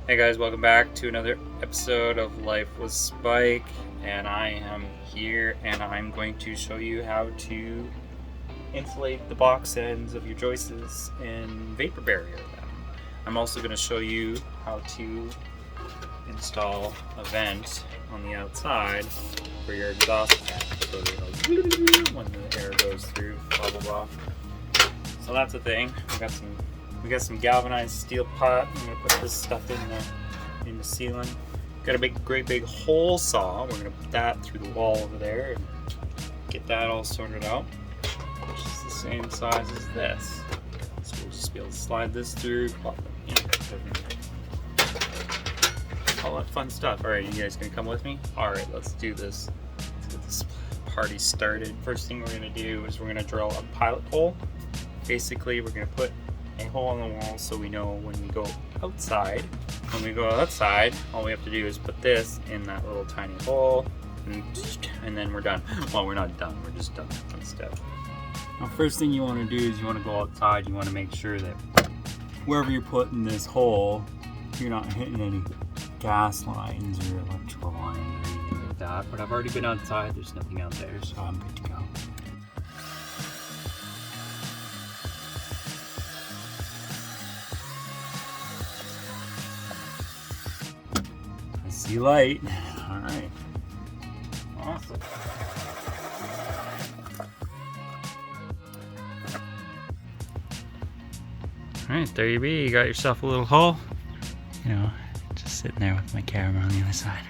Hey guys, welcome back to another episode of Life with Spike, and I am here and I'm going to show you how to insulate the box ends of your joists and vapor barrier them. I'm also going to show you how to install a vent on the outside for your exhaust fan so that it'll when the air goes through, blah blah blah. So that's the thing. We got some galvanized steel pipe. I'm gonna put this stuff in the ceiling. Got a great big hole saw. We're gonna put that through the wall over there and get that all sorted out. Which is the same size as this. So we'll just be able to slide this through, pop it in, all that fun stuff. All right, you guys gonna come with me? All right, let's do this. Let's get this party started. First thing we're gonna do is we're gonna drill a pilot hole. Basically, we're gonna put a hole in the wall so we know when we go outside. When we go outside, all we have to do is put this in that little tiny hole, and then we're done. Well, we're not done. We're just done with one step. Now, first thing you want to do is you want to go outside. You want to make sure that wherever you're putting this hole, you're not hitting any gas lines or electrical lines or anything like that. But I've already been outside. There's nothing out there, so I'm good to go. See light. All right. Awesome. All right, there you be. You got yourself a little hole. You know, just sitting there with my camera on the other side.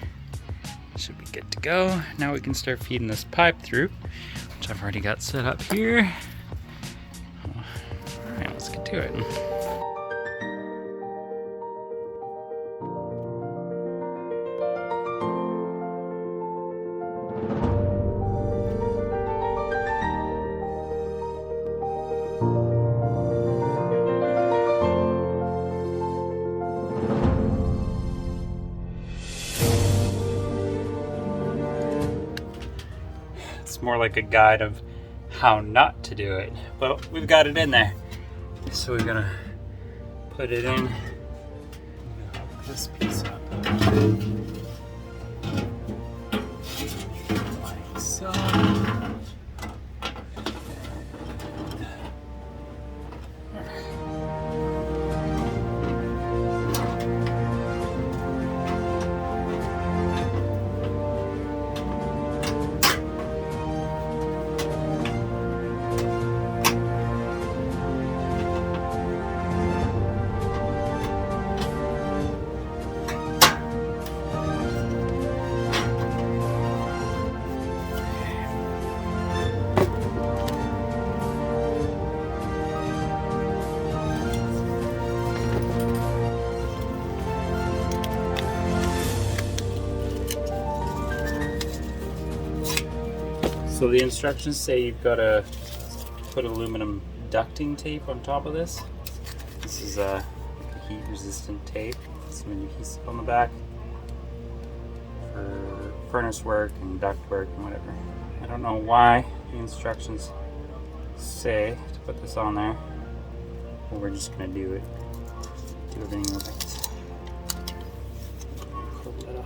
Should be good to go. Now we can start feeding this pipe through, which I've already got set up here. All right, let's get to it. It's more like a guide of how not to do it, but we've got it in there. So we're gonna put it in. Hook this piece up like so. So the instructions say you've got to put aluminum ducting tape on top of this. This is a heat resistant tape. Some adhesive on the back for furnace work and duct work and whatever. I don't know why the instructions say to put this on there, but we're just going to do it. Do everything right. Put a little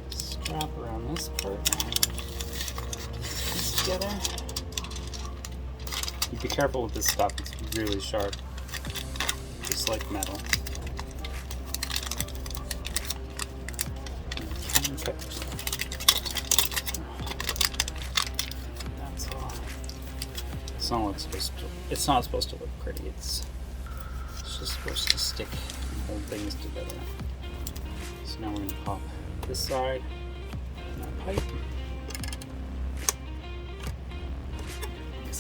strap around this part. Together. You be careful with this stuff, it's really sharp, just like metal. Okay. That's all. It's not supposed to look pretty, it's just supposed to stick and hold things together. So now we're going to pop this side in that pipe.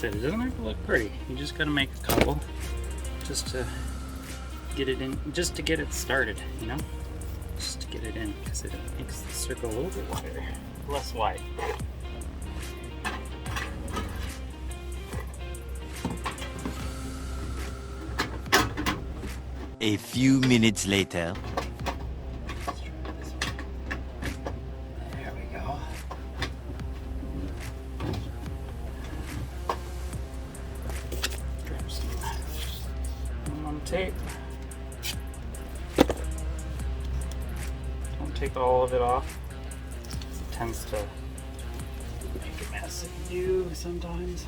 It doesn't have to look pretty. You just gotta make a couple just to get it in, just to get it started, you know? Just to get it in, because it makes the circle a little bit wider, less wide. A few minutes later. There we go. Grab some tape. take all of it off. It tends to make a mess if you do sometimes.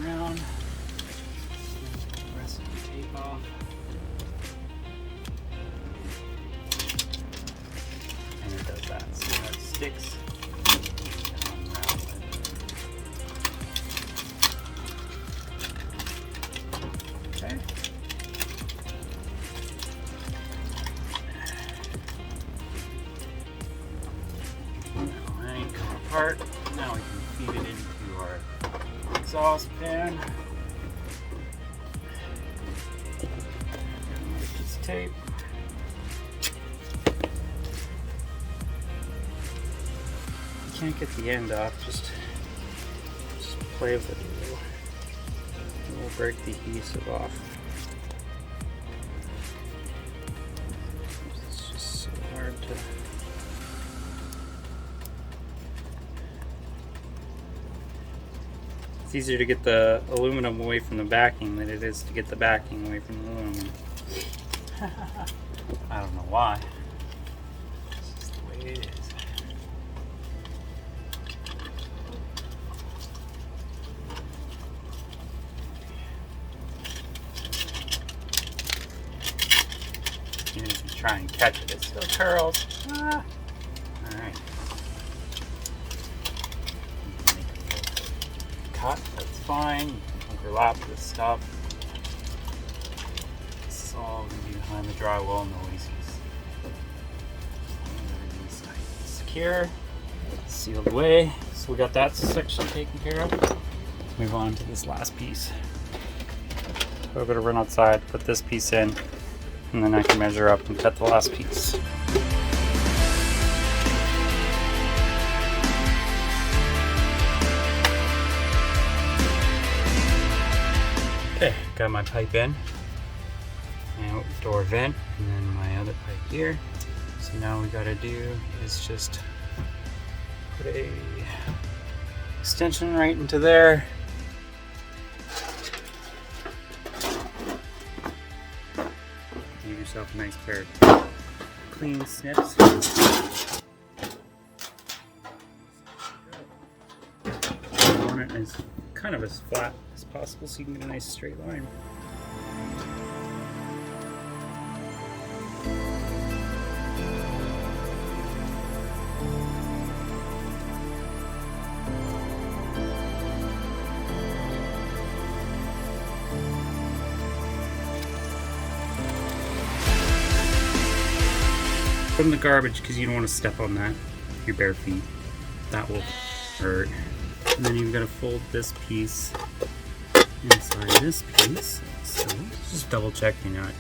Around. The rest of the tape off. And it does that, so that sticks. Okay. Apart. Now we can feed it into our exhaust fan. This tape. You can't get the end off, just play with it a little. And we'll break the adhesive off. It's just so hard to. It's easier to get the aluminum away from the backing than it is to get the backing away from the aluminum. I don't know why. It's just the way it is. Even if you try and catch it, it still curls. Ah. Alright. Cut, that's fine. You can overlap this stuff. This is all going to be behind the drywall noises. Secure, sealed away. So we got that section taken care of. Let's move on to this last piece. So I'm going to run outside, put this piece in, and then I can measure up and cut the last piece. Okay, got my pipe in, and outdoor vent, and then my other pipe here. So now we gotta do is just put a extension right into there. Give yourself a nice pair of clean snips. You want it as kind of as flat as possible so you can get a nice straight line. Put in the garbage because you don't want to step on that with your bare feet. That will hurt. And then you've got to fold this piece inside this piece. So just double check you're not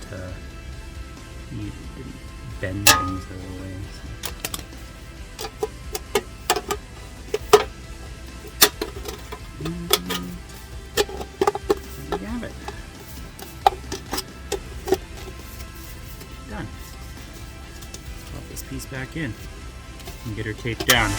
you didn't bend things out of the way. And there you have it. Done. Pop this piece back in and get her taped down.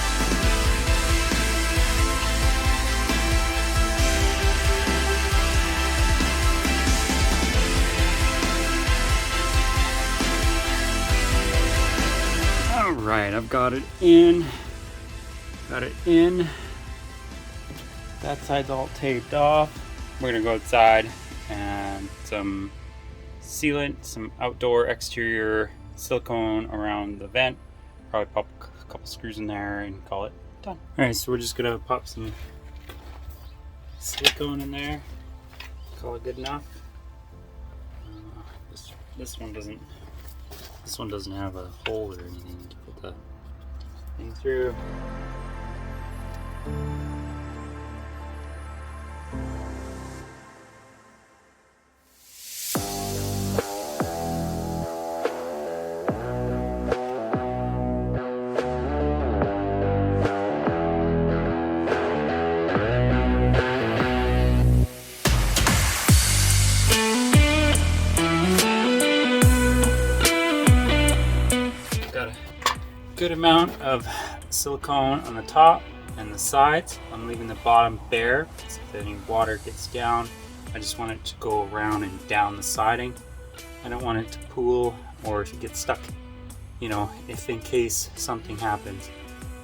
Alright, I've got it in. Got it in. That side's all taped off. We're gonna go outside and some sealant, some outdoor exterior silicone around the vent. Probably pop a couple screws in there and call it done. Alright, so we're just gonna pop some silicone in there. Call it good enough. This one doesn't have a hole or anything to put the thing through. Good amount of silicone on the top and the sides. I'm leaving the bottom bare because if any water gets down, I just want it to go around and down the siding. I don't want it to pool or to get stuck you know, if in case something happens,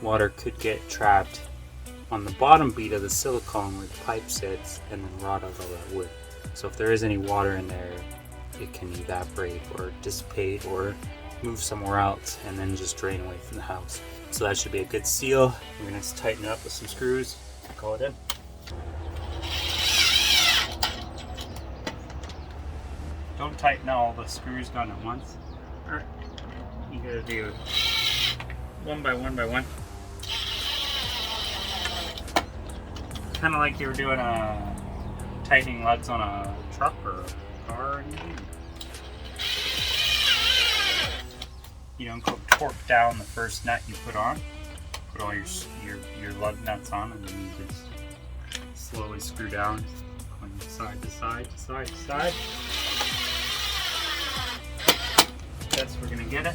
water could get trapped on the bottom bead of the silicone where the pipe sits and then rot out all that wood. So if there is any water in there, it can evaporate or dissipate or move somewhere else and then just drain away from the house. So that should be a good seal. We're gonna just tighten it up with some screws and call it in. Don't tighten all the screws down at once. Alright, you gotta do one by one by one. Kind of like you were doing tightening lugs on a truck or a car. You don't go torque down the first nut you put on. Put all your lug nuts on, and then you just slowly screw down, going side to side to side to side. Yes, we're gonna get it.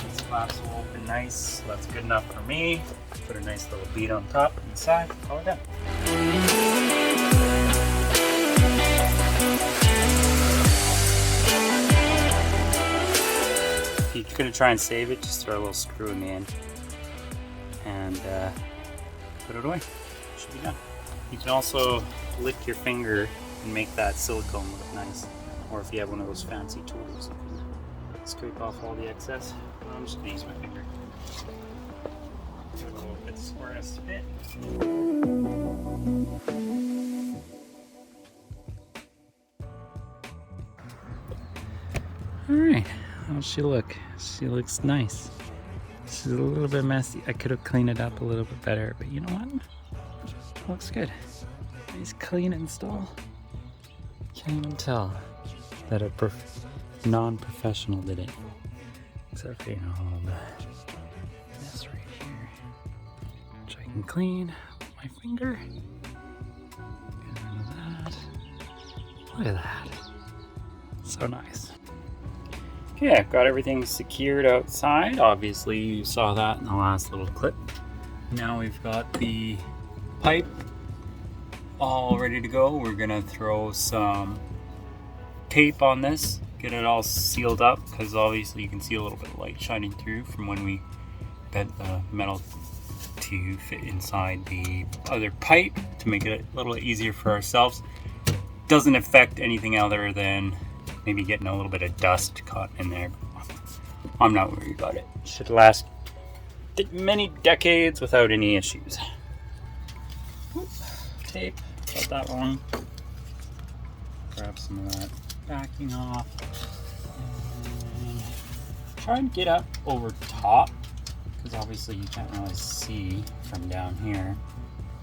These flaps will open nice, so that's good enough for me. Put a nice little bead on top and the side, call it done. If you're gonna try and save it, just throw a little screw in the end and put it away. Should be done. You can also lick your finger and make that silicone look nice. Or if you have one of those fancy tools, you can scrape off all the excess. I'm just gonna use my finger. Give it a little bit squareness to fit. Alright, how's she look? She looks nice. She's a little bit messy. I could have cleaned it up a little bit better, but you know what? Looks good. Nice clean install. Can't even tell that a non-professional did it. Except for, you know, all the mess right here, which I can clean with my finger. Get rid of that. Look at that. So nice. Okay, I've got everything secured outside. Obviously, you saw that in the last little clip. Now we've got the pipe all ready to go. We're gonna throw some tape on this, get it all sealed up, because obviously you can see a little bit of light shining through from when we bent the metal to fit inside the other pipe to make it a little easier for ourselves. Doesn't affect anything other than maybe getting a little bit of dust caught in there. I'm not worried about it. Should last many decades without any issues. Tape, about that long. Grab some of that backing off. And try and get up over top, because obviously you can't really see from down here.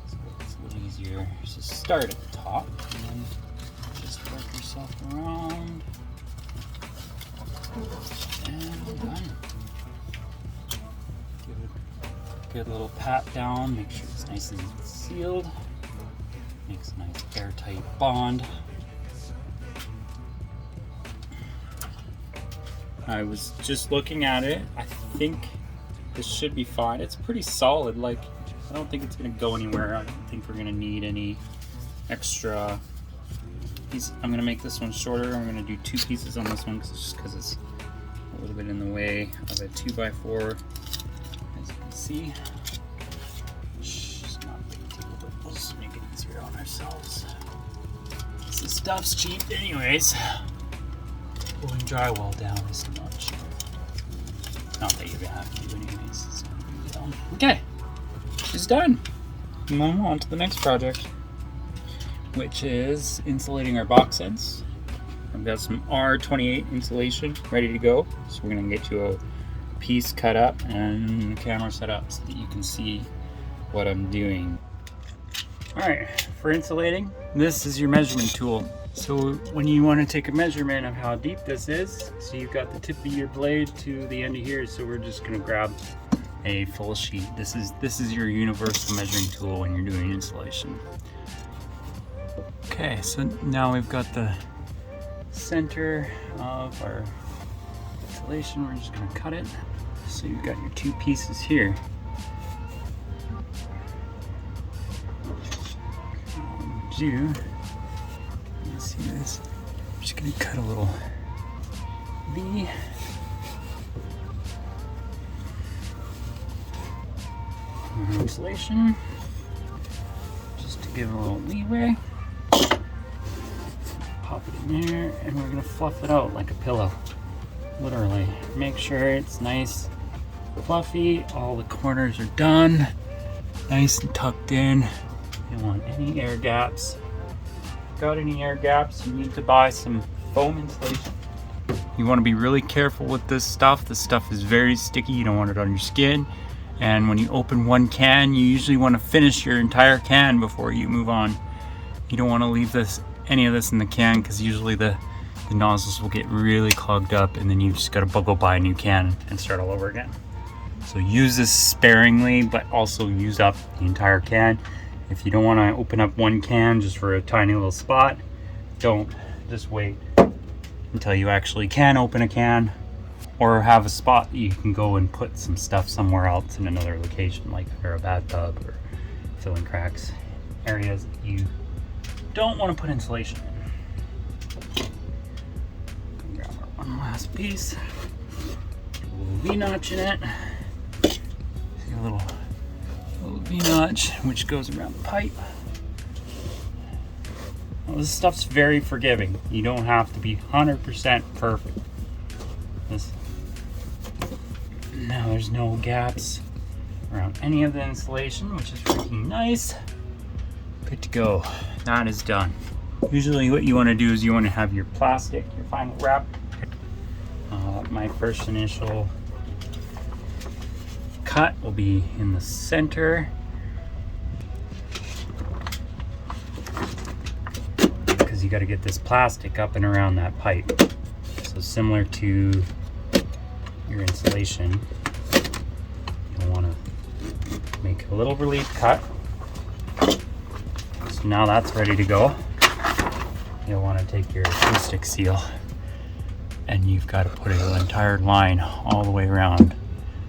So it's a little easier to start at the top and then just work yourself around. And we're done. Give it a good little pat down, make sure it's nice and sealed. Makes a nice airtight bond. I was just looking at it. I think this should be fine. It's pretty solid. Like, I don't think it's gonna go anywhere. I don't think we're gonna need any extra. I'm gonna make this one shorter. I'm gonna do 2 pieces on this one just because it's a little bit in the way of a 2x4, as you can see. It's not a big deal, but we'll just make it easier on ourselves. This stuff's cheap anyways. Pulling drywall down is not cheap. Not that you're gonna have to do anyways. It's not a big deal. Okay, she's done. Move on to the next project, which is insulating our box ends. I've got some R28 insulation ready to go. So we're gonna get you a piece cut up and the camera set up so that you can see what I'm doing. All right, for insulating, this is your measurement tool. So when you want to take a measurement of how deep this is, so you've got the tip of your blade to the end of here, so we're just gonna grab a full sheet. This is your universal measuring tool when you're doing insulation. Okay, so now we've got the center of our insulation. We're just gonna cut it. So you've got your 2 pieces here. You see this? I'm just gonna cut a little be. Insulation, just to give a little leeway. Pop it in there, and we're gonna fluff it out like a pillow. Literally, make sure it's nice, fluffy. All the corners are done, nice and tucked in. You don't want any air gaps. Got any air gaps, you need to buy some foam insulation. You want to be really careful with this stuff. This stuff is very sticky. You don't want it on your skin. And when you open one can, you usually want to finish your entire can before you move on. You don't want to leave any of this in the can, because usually the nozzles will get really clogged up, and then you've just got to go buy a new can and start all over again. So use this sparingly, but also use up the entire can. If you don't want to open up one can just for a tiny little spot, don't. Just wait until you actually can open a can, or have a spot that you can go and put some stuff somewhere else in another location, like under a bathtub or filling cracks, areas that you don't want to put insulation in. Grab our one last piece, a little V-notch in it. See a little V-notch which goes around the pipe. Well, this stuff's very forgiving. You don't have to be 100% perfect. Now there's no gaps around any of the insulation, which is freaking nice. Good to go. That is done. Usually what you want to do is you want to have your plastic, your final wrap. My first initial cut will be in the center, because you got to get this plastic up and around that pipe. So similar to your insulation, you'll want to make a little relief cut. So now that's ready to go. You'll want to take your acoustic seal, and you've got to put an entire line all the way around,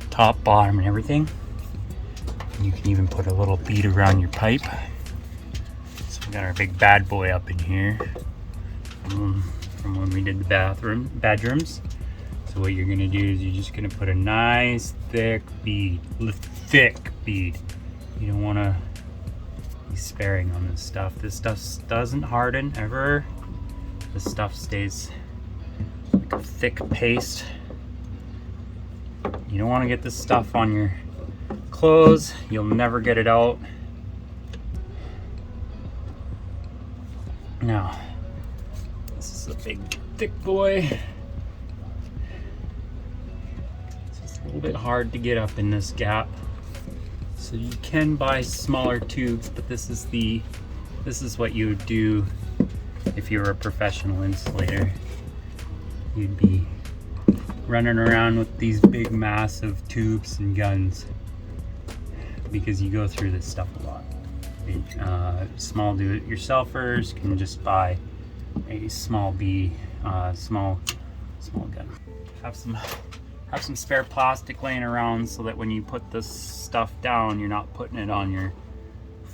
top, bottom, and everything. And you can even put a little bead around your pipe. So we got our big bad boy up in here from when we did the bedrooms. So what you're gonna do is you're just gonna put a nice thick bead. You don't wanna be sparing on this stuff. This stuff doesn't harden ever. This stuff stays like a thick paste. You don't wanna get this stuff on your clothes. You'll never get it out. Now, this is a big, thick boy. A little bit hard to get up in this gap, so you can buy smaller tubes, but this is what you would do if you were a professional insulator. You'd be running around with these big massive tubes and guns, because you go through this stuff a lot. Small do-it-yourselfers can just buy a small small gun. Have some spare plastic laying around, so that when you put this stuff down, you're not putting it on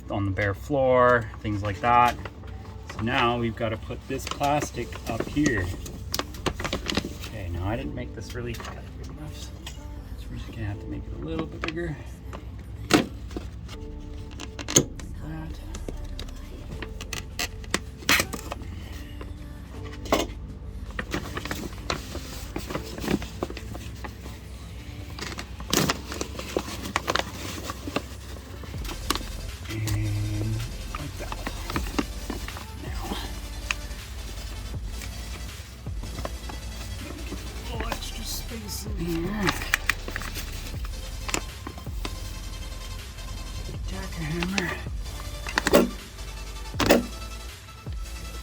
the bare floor, things like that. So now we've got to put this plastic up here. Okay, now I didn't make this relief cut big enough, so we're just gonna have to make it a little bit bigger. Here. Tacker hammer. A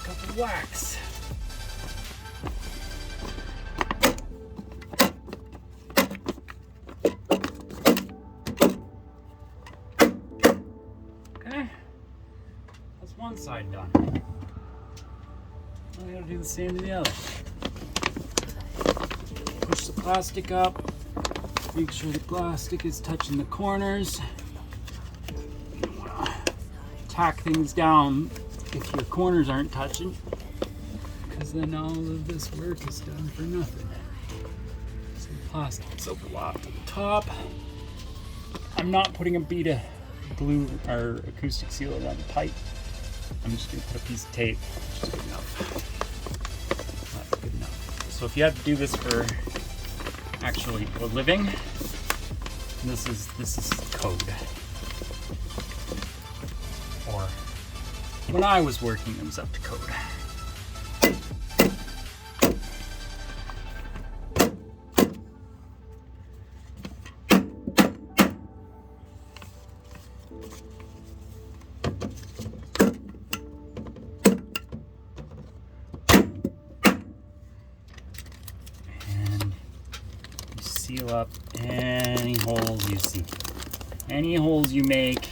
couple whacks. Okay. That's one side done. Now we gotta do the same to the other. Push the plastic up, make sure the plastic is touching the corners. You don't want to tack things down if your corners aren't touching, because then all of this work is done for nothing. Some plastic's overlapped at the top. I'm not putting a bead of glue or acoustic sealer on the pipe. I'm just gonna put a piece of tape, which is good enough. That's good enough. So if you had to do this for actually a living, this is code. Or when I was working, it was up to code. Seal up any holes you see. Any holes you make,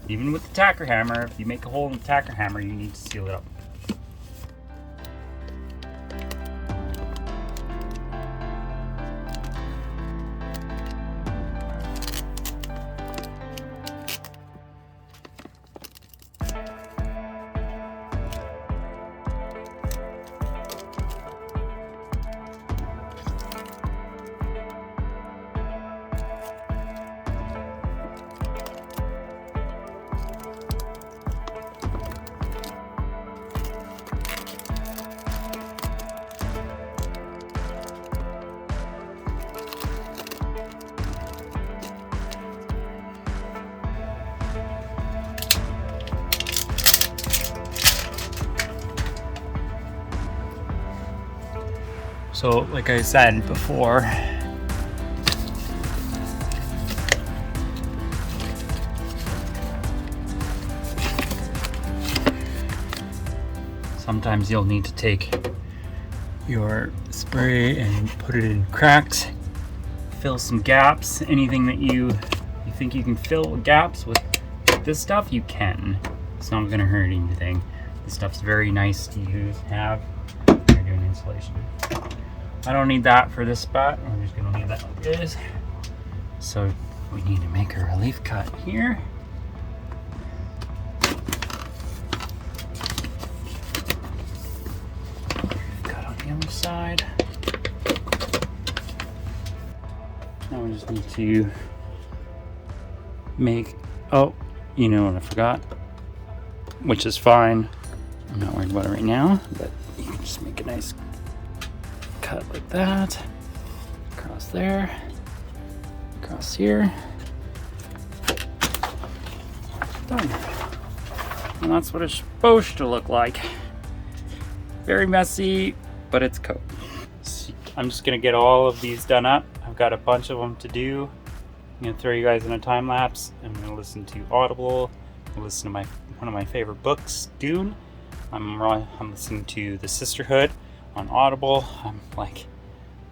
even with the tacker hammer, if you make a hole in the tacker hammer, you need to seal it up. So, like I said before, sometimes you'll need to take your spray and put it in cracks, fill some gaps. Anything that you think you can fill gaps with this stuff, you can. It's not going to hurt anything. This stuff's very nice to use, have when you're doing insulation. I don't need that for this spot. We're just gonna leave that like this. So we need to make a relief cut here. Cut on the other side. Now we just need to make, oh, you know what I forgot, which is fine. I'm not worried about it right now, but you can just make a nice cut like that, across there, across here, done. And that's what it's supposed to look like. Very messy, but it's code. So I'm just gonna get all of these done up. I've got a bunch of them to do. I'm gonna throw you guys in a time lapse. I'm gonna listen to Audible. I'm gonna listen to one of my favorite books, Dune. I'm listening to The Sisterhood on Audible. I'm like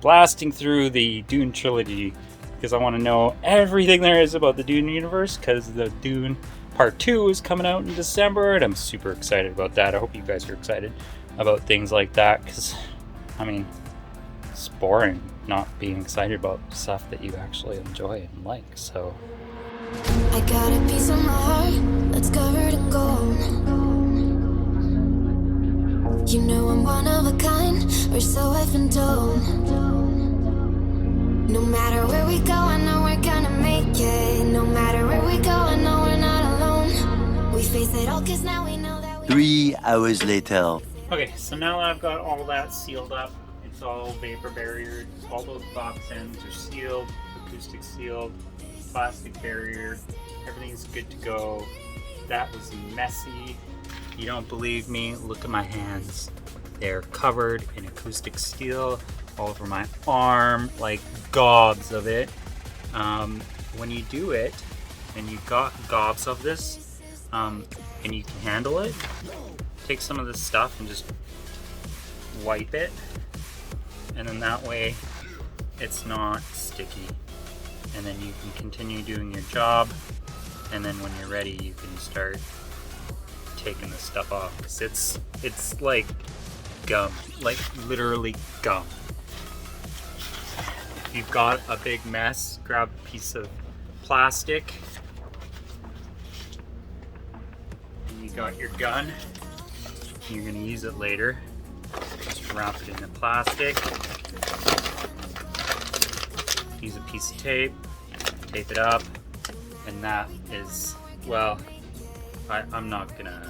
blasting through the Dune trilogy because I want to know everything there is about the Dune universe, because the Dune Part 2 is coming out in December and I'm super excited about that. I hope you guys are excited about things like that, because I mean, it's boring not being excited about stuff that you actually enjoy and like. So I got a piece of my heart that's covered in gold. You know I'm one of a kind, or so I've been told. No matter where we go, I know we're gonna make it. No matter where we go, I know we're not alone. We face it all, cause now we know that we 3 hours later. okay, so now that I've got all that sealed up, it's all vapor barrier. All those box ends are sealed, acoustic sealed, plastic barrier. Everything's good to go. That was messy. You don't believe me? Look at my hands. They're covered in acoustic steel all over my arm, like gobs of it. When you do it, and you got gobs of this, and you can handle it, take some of this stuff and just wipe it, and then that way it's not sticky. And then you can continue doing your job, and then when you're ready, you can start taking this stuff off, because it's like gum, like literally gum. If you've got a big mess, grab a piece of plastic, and you got your gun, you're gonna use it later. Just wrap it in the plastic. Use a piece of tape, tape it up, and that is, well, I'm not gonna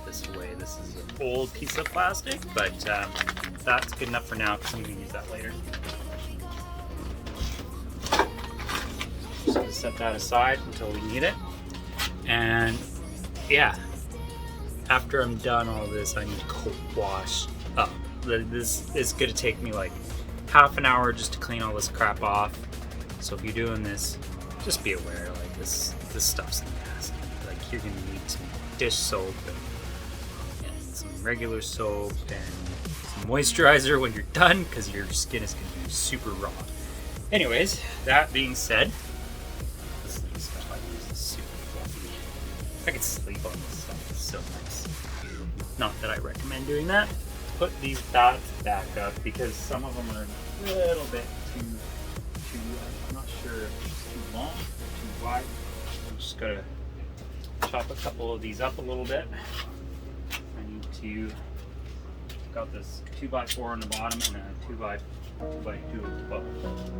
this away. This is an old piece of plastic, but that's good enough for now because I'm gonna use that later. Just gonna set that aside until we need it. And yeah, after I'm done all this, I need to co-wash up. This is gonna take me like half an hour just to clean all this crap off. So if you're doing this, just be aware, like this stuff's nasty. Like you're gonna need some dish soap and some regular soap and some moisturizer when you're done, because your skin is gonna be super raw. Anyways, that being said, this stuff I use is super fluffy. I could sleep on this stuff. It's so nice. Not that I recommend doing that. Put these bats back up because some of them are a little bit too I'm not sure if it's too long or too wide. I'm just gonna chop a couple of these up a little bit. I need to, got this 2x4 on the bottom and a 2x2 at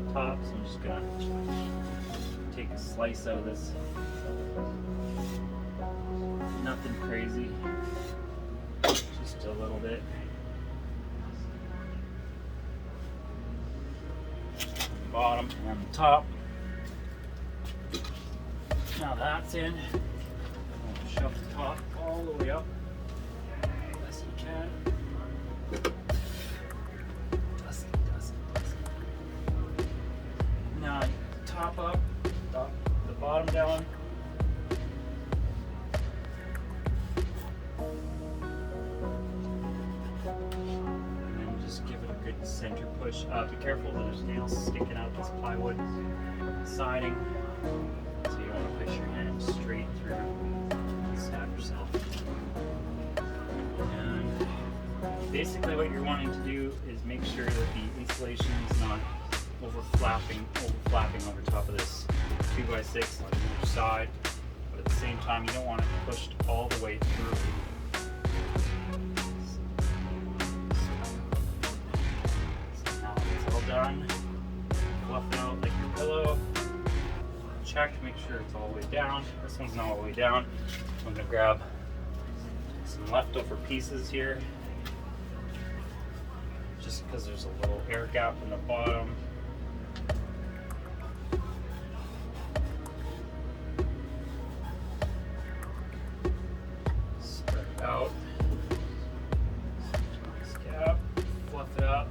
the top, so I'm just gonna take a slice out of this. Nothing crazy, just a little bit. Bottom and the top. Now that's in. I'll shove the top all the way up as you can. Dusty. Now top up, the bottom down. Give it a good center push. Be careful, there's nails sticking out this plywood siding, so you want to push your hand straight through and stab yourself. And basically what you're wanting to do is make sure that the insulation is not overflapping over top of this 2x6 on each side, but at the same time you don't want it pushed all the way through. Done. Fluff it out like your pillow. Check to make sure it's all the way down. This one's not all the way down. I'm going to grab some leftover pieces here, just because there's a little air gap in the bottom. Spread it out. Nice gap. Fluff it up.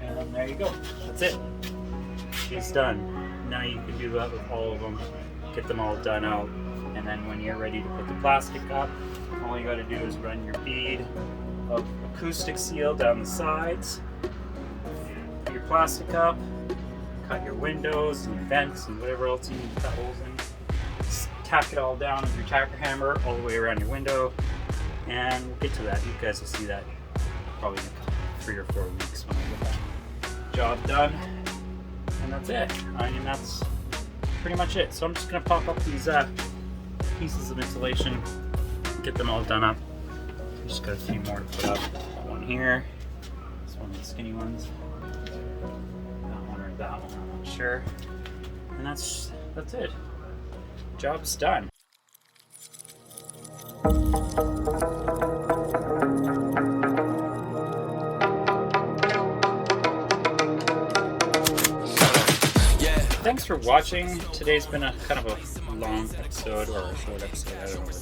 And there you go. That's it. It's done. Now you can do that with all of them. Get them all done out. And then when you're ready to put the plastic up, all you got to do is run your bead of acoustic seal down the sides. Put your plastic up. Cut your windows and vents and whatever else you need to cut holes in. Just tack it all down with your tacker hammer all the way around your window. And we'll get to that. You guys will see that probably in a 3 or 4 weeks when I get that job done. And that's it. I mean, that's pretty much it. So I'm just going to pop up these pieces of insulation, get them all done up. Just got a few more to put up. One here. This one of the skinny ones. That one or that one, I'm not sure. And that's it. Job's done. Thanks for watching. Today's been a kind of a long episode, or a short episode, I don't know.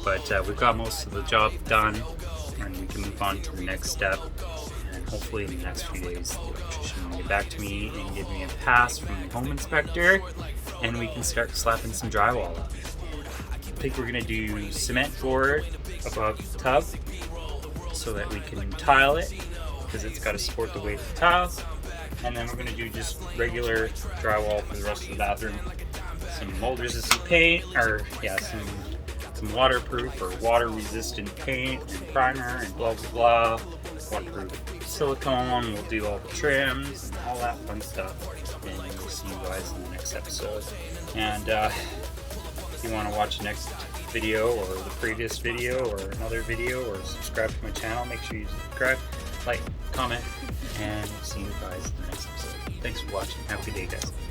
But we've got most of the job done, and we can move on to the next step. And hopefully in the next few days, the electrician will get back to me and give me a pass from the home inspector, and we can start slapping some drywall up. I think we're gonna do cement board above the tub so that we can tile it, because it's got to support the weight of the tiles. And then we're going to do just regular drywall for the rest of the bathroom. Some mold resistant paint, or yeah, some waterproof or water resistant paint and primer and blah blah blah. Waterproof silicone. We'll do all the trims and all that fun stuff. And we'll see you guys in the next episode. And if you want to watch the next video or the previous video or another video, or subscribe to my channel, make sure you subscribe, like, comment, and see you guys in the next episode. Thanks for watching. Have a good day, guys.